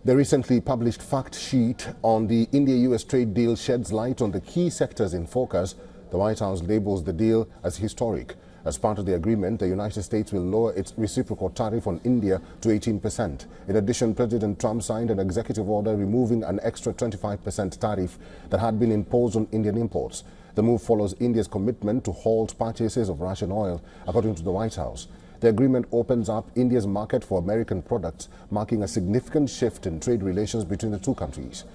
The recently published fact sheet on the India-US trade deal sheds light on the key sectors in focus. The White House labels the deal as historic. As part of the agreement, the United States will lower its reciprocal tariff on India to 18%. In addition, President Trump signed an executive order removing an extra 25% tariff that had been imposed on Indian imports. The move follows India's commitment to halt purchases of Russian oil, according to the White House. The agreement opens up India's market for American products, marking a significant shift in trade relations between the two countries.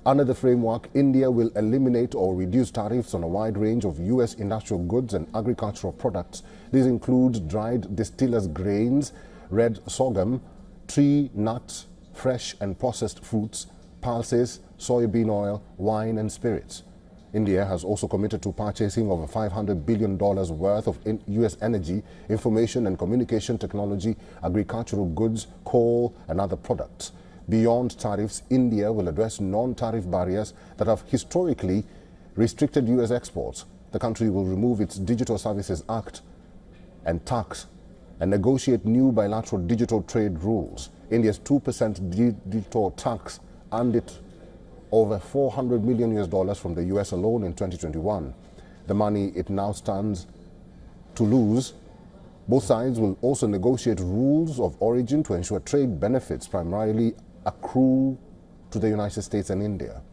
Under the framework, India will eliminate or reduce tariffs on a wide range of U.S. industrial goods and agricultural products. These include dried distillers grains, red sorghum, tree nuts, fresh and processed fruits, pulses, soybean oil, wine and spirits. India has also committed to purchasing over $500 billion worth of U.S. energy, information and communication technology, agricultural goods, coal and other products. Beyond tariffs, India will address non-tariff barriers that have historically restricted U.S. exports. The country will remove its Digital Services Act and tax and negotiate new bilateral digital trade rules. India's 2% digital tax earned it over $400 million from the U.S. alone in 2021. The money it now stands to lose. Both sides will also negotiate rules of origin to ensure trade benefits primarily accrue to the United States and India.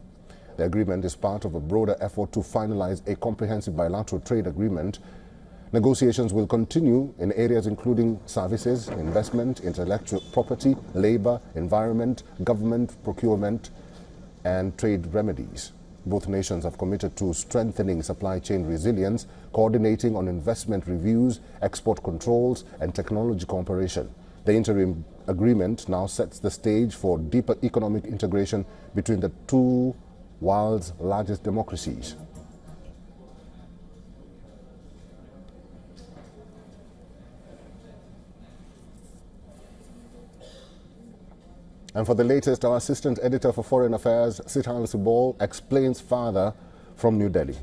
The agreement is part of a broader effort to finalize a comprehensive bilateral trade agreement. Negotiations will continue in areas including services, investment, intellectual property, labor, environment, government procurement, and trade remedies. Both nations have committed to strengthening supply chain resilience, coordinating on investment reviews, export controls, and technology cooperation. The interim agreement now sets the stage for deeper economic integration between the two world's largest democracies. And for the latest, our assistant editor for foreign affairs, Sithal Subol, explains further from New Delhi.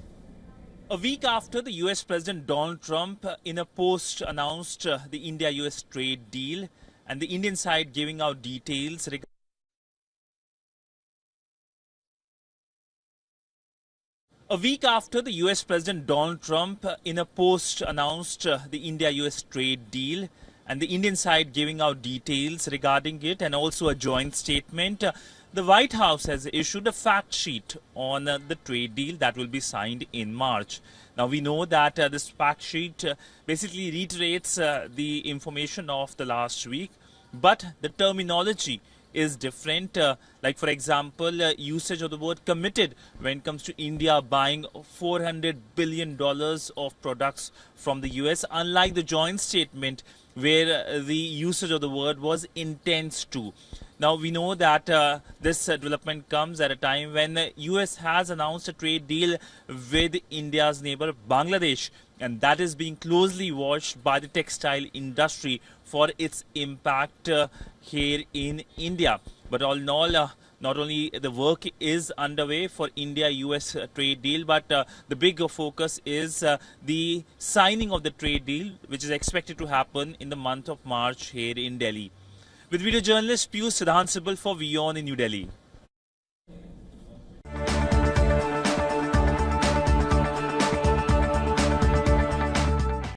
A week after the US President Donald Trump in a post announced the India-US trade deal and the Indian side giving out details A week after the US President Donald Trump in a post announced the India-US trade deal and the Indian side giving out details regarding it and also a joint statement, the White House has issued a fact sheet on the trade deal that will be signed in March. Now, we know that this fact sheet basically reiterates the information of the last week, but the terminology is different. Like, for example, usage of the word committed when it comes to India buying $400 billion of products from the US, unlike the joint statement where the usage of the word was intends to. Now, we know that this development comes at a time when the US has announced a trade deal with India's neighbor Bangladesh, and that is being closely watched by the textile industry for its impact here in India. But all in all, not only the work is underway for India-US trade deal, but the big focus is the signing of the trade deal, which is expected to happen in the month of March here in Delhi. With video journalist Piyush Siddhansibal for WION in New Delhi.